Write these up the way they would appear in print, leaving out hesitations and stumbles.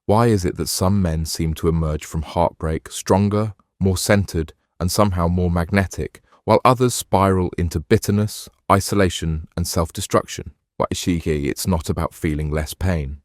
Why is it that some men seem to emerge from heartbreak stronger, more centered, and somehow more magnetic, while others spiral into bitterness, isolation, and self-destruction? Why, it's not about feeling less pain.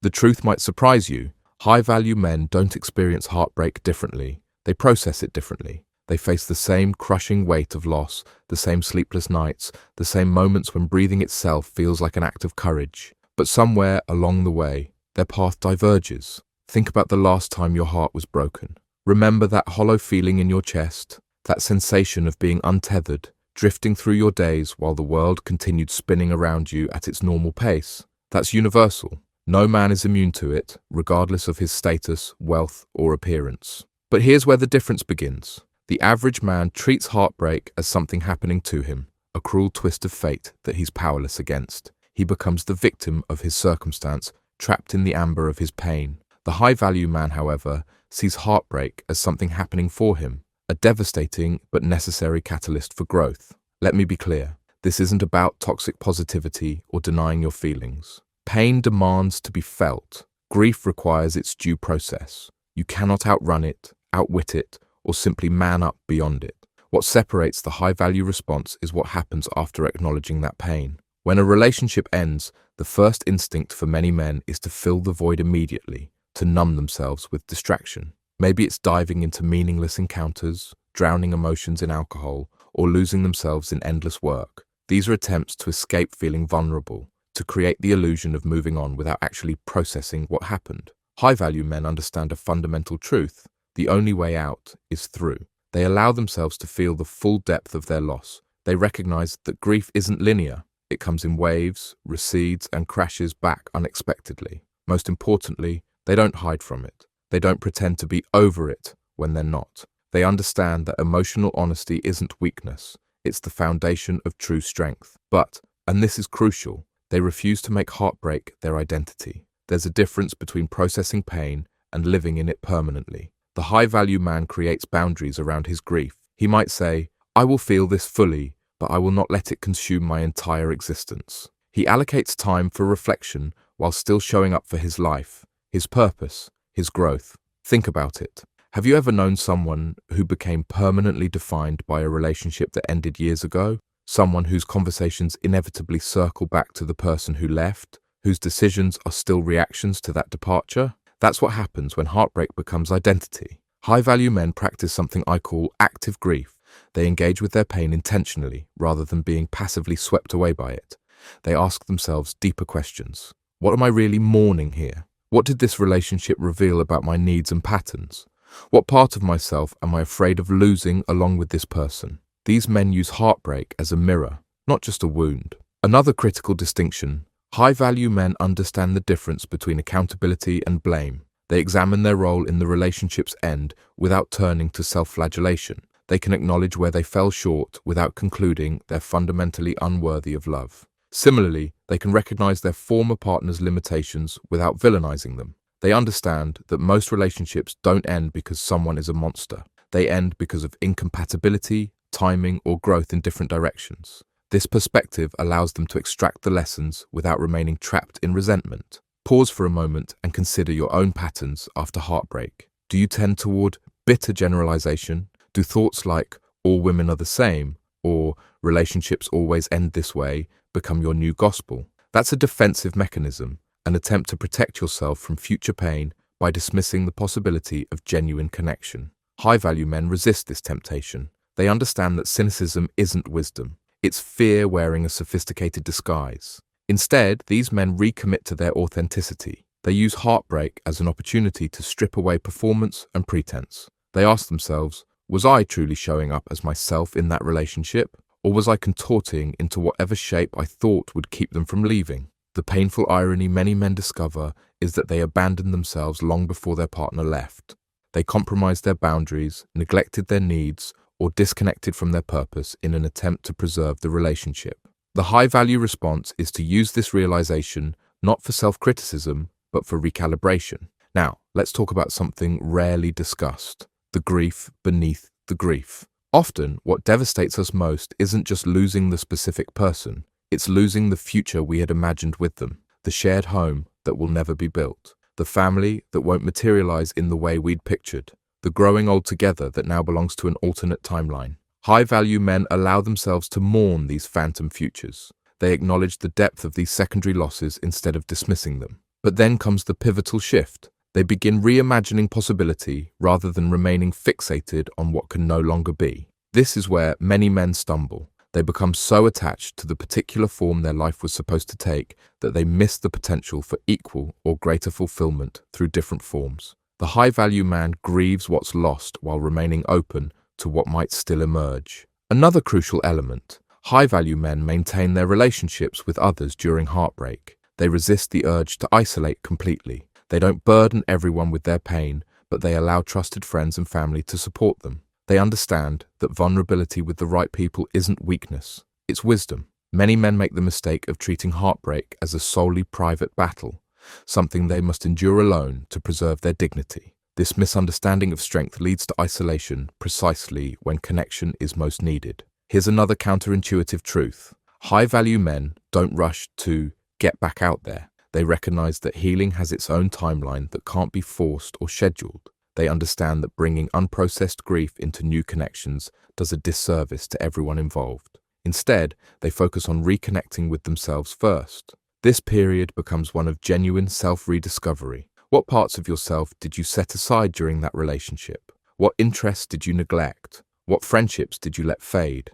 The truth might surprise you. High-value men don't experience heartbreak differently. They process it differently. They face the same crushing weight of loss, the same sleepless nights, the same moments when breathing itself feels like an act of courage. But somewhere along the way, their path diverges. Think about the last time your heart was broken. Remember that hollow feeling in your chest, that sensation of being untethered, drifting through your days while the world continued spinning around you at its normal pace. That's universal. No man is immune to it, regardless of his status, wealth, or appearance. But here's where the difference begins. The average man treats heartbreak as something happening to him, a cruel twist of fate that he's powerless against. He becomes the victim of his circumstance, trapped in the amber of his pain. The high-value man, however, sees heartbreak as something happening for him, a devastating but necessary catalyst for growth. Let me be clear, this isn't about toxic positivity or denying your feelings. Pain demands to be felt. Grief requires its due process. You cannot outrun it, outwit it, or simply man up beyond it. What separates the high-value response is what happens after acknowledging that pain. When a relationship ends, the first instinct for many men is to fill the void immediately, to numb themselves with distraction. Maybe it's diving into meaningless encounters, drowning emotions in alcohol, or losing themselves in endless work. These are attempts to escape feeling vulnerable, to create the illusion of moving on without actually processing what happened. High-value men understand a fundamental truth. The only way out is through. They allow themselves to feel the full depth of their loss. They recognize that grief isn't linear. It comes in waves, recedes, and crashes back unexpectedly. Most importantly, they don't hide from it. They don't pretend to be over it when they're not. They understand that emotional honesty isn't weakness. It's the foundation of true strength. But, and this is crucial, they refuse to make heartbreak their identity. There's a difference between processing pain and living in it permanently. The high-value man creates boundaries around his grief. He might say, "I will feel this fully, but I will not let it consume my entire existence." He allocates time for reflection while still showing up for his life, his purpose, his growth. Think about it. Have you ever known someone who became permanently defined by a relationship that ended years ago? Someone whose conversations inevitably circle back to the person who left, whose decisions are still reactions to that departure? That's what happens when heartbreak becomes identity. High-value men practice something I call active grief. They engage with their pain intentionally rather than being passively swept away by it. They ask themselves deeper questions. What am I really mourning here? What did this relationship reveal about my needs and patterns? What part of myself am I afraid of losing along with this person? These men use heartbreak as a mirror, not just a wound. Another critical distinction: high-value men understand the difference between accountability and blame. They examine their role in the relationship's end without turning to self-flagellation. They can acknowledge where they fell short without concluding they're fundamentally unworthy of love. Similarly, they can recognize their former partner's limitations without villainizing them. They understand that most relationships don't end because someone is a monster. They end because of incompatibility, timing, or growth in different directions. This perspective allows them to extract the lessons without remaining trapped in resentment. Pause for a moment and consider your own patterns after heartbreak. Do you tend toward bitter generalization? Do thoughts like, "all women are the same," or "relationships always end this way," become your new gospel? That's a defensive mechanism, an attempt to protect yourself from future pain by dismissing the possibility of genuine connection. High-value men resist this temptation. They understand that cynicism isn't wisdom. It's fear wearing a sophisticated disguise. Instead, these men recommit to their authenticity. They use heartbreak as an opportunity to strip away performance and pretense. They ask themselves, was I truly showing up as myself in that relationship, or was I contorting into whatever shape I thought would keep them from leaving? The painful irony many men discover is that they abandoned themselves long before their partner left. They compromised their boundaries, neglected their needs, or disconnected from their purpose in an attempt to preserve the relationship. The high-value response is to use this realization not for self-criticism, but for recalibration. Now, let's talk about something rarely discussed: the grief beneath the grief. Often, what devastates us most isn't just losing the specific person, it's losing the future we had imagined with them, the shared home that will never be built. the family that won't materialize in the way we'd pictured, the growing old together that now belongs to an alternate timeline. High-value men allow themselves to mourn these phantom futures. They acknowledge the depth of these secondary losses instead of dismissing them. But then comes the pivotal shift. They begin reimagining possibility rather than remaining fixated on what can no longer be. This is where many men stumble. They become so attached to the particular form their life was supposed to take that they miss the potential for equal or greater fulfillment through different forms. The high-value man grieves what's lost while remaining open to what might still emerge. Another crucial element: high-value men maintain their relationships with others during heartbreak. They resist the urge to isolate completely. They don't burden everyone with their pain, but they allow trusted friends and family to support them. They understand that vulnerability with the right people isn't weakness, it's wisdom. Many men make the mistake of treating heartbreak as a solely private battle, something they must endure alone to preserve their dignity. This misunderstanding of strength leads to isolation precisely when connection is most needed. Here's another counterintuitive truth. High-value men don't rush to get back out there. They recognize that healing has its own timeline that can't be forced or scheduled. They understand that bringing unprocessed grief into new connections does a disservice to everyone involved. Instead, they focus on reconnecting with themselves first. This period becomes one of genuine self-rediscovery. What parts of yourself did you set aside during that relationship? What interests did you neglect? What friendships did you let fade?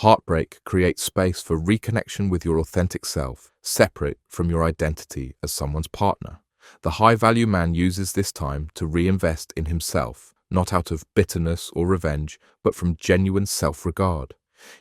Heartbreak creates space for reconnection with your authentic self, separate from your identity as someone's partner. The high-value man uses this time to reinvest in himself, not out of bitterness or revenge, but from genuine self-regard.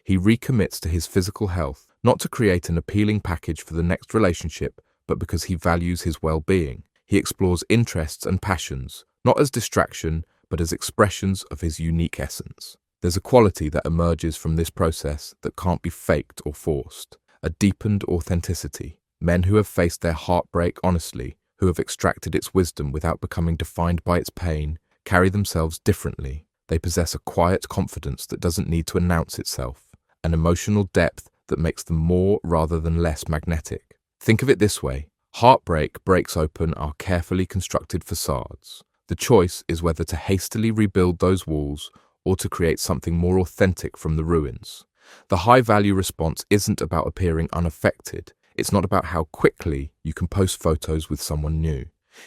He recommits to his physical health, not to create an appealing package for the next relationship, but because he values his well-being. He explores interests and passions, not as distraction, but as expressions of his unique essence. There's a quality that emerges from this process that can't be faked or forced. A deepened authenticity. Men who have faced their heartbreak honestly, who have extracted its wisdom without becoming defined by its pain, carry themselves differently. They possess a quiet confidence that doesn't need to announce itself, an emotional depth that makes them more rather than less magnetic. Think of it this way. Heartbreak breaks open our carefully constructed facades. The choice is whether to hastily rebuild those walls or to create something more authentic from the ruins. The high-value response isn't about appearing unaffected. It's not about how quickly you can post photos with someone new.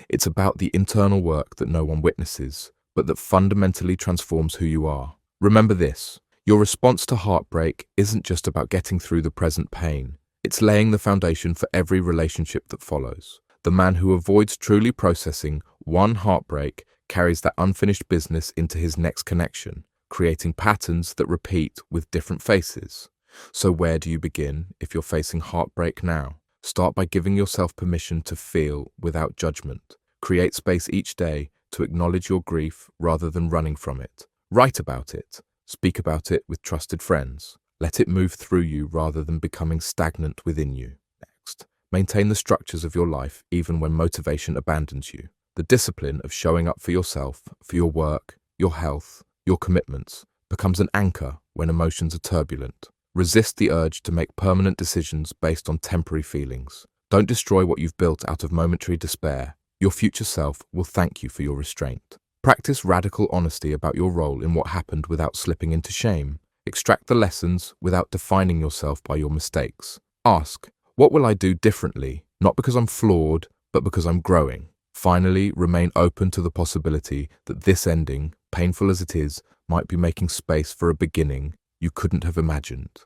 It's about the internal work that no one witnesses, but that fundamentally transforms who you are. Remember this: your response to heartbreak isn't just about getting through the present pain. It's laying the foundation for every relationship that follows. The man who avoids truly processing one heartbreak carries that unfinished business into his next connection, creating patterns that repeat with different faces. So where do you begin if you're facing heartbreak now? Start by giving yourself permission to feel without judgment. Create space each day to acknowledge your grief rather than running from it. Write about it. Speak about it with trusted friends. Let it move through you rather than becoming stagnant within you. Next, maintain the structures of your life even when motivation abandons you. The discipline of showing up for yourself, for your work, your health, your commitments, becomes an anchor when emotions are turbulent. Resist the urge to make permanent decisions based on temporary feelings. Don't destroy what you've built out of momentary despair. Your future self will thank you for your restraint. Practice radical honesty about your role in what happened without slipping into shame. Extract the lessons without defining yourself by your mistakes. Ask, what will I do differently? Not because I'm flawed, but because I'm growing. Finally, remain open to the possibility that this ending, painful as it is, might be making space for a beginning you couldn't have imagined.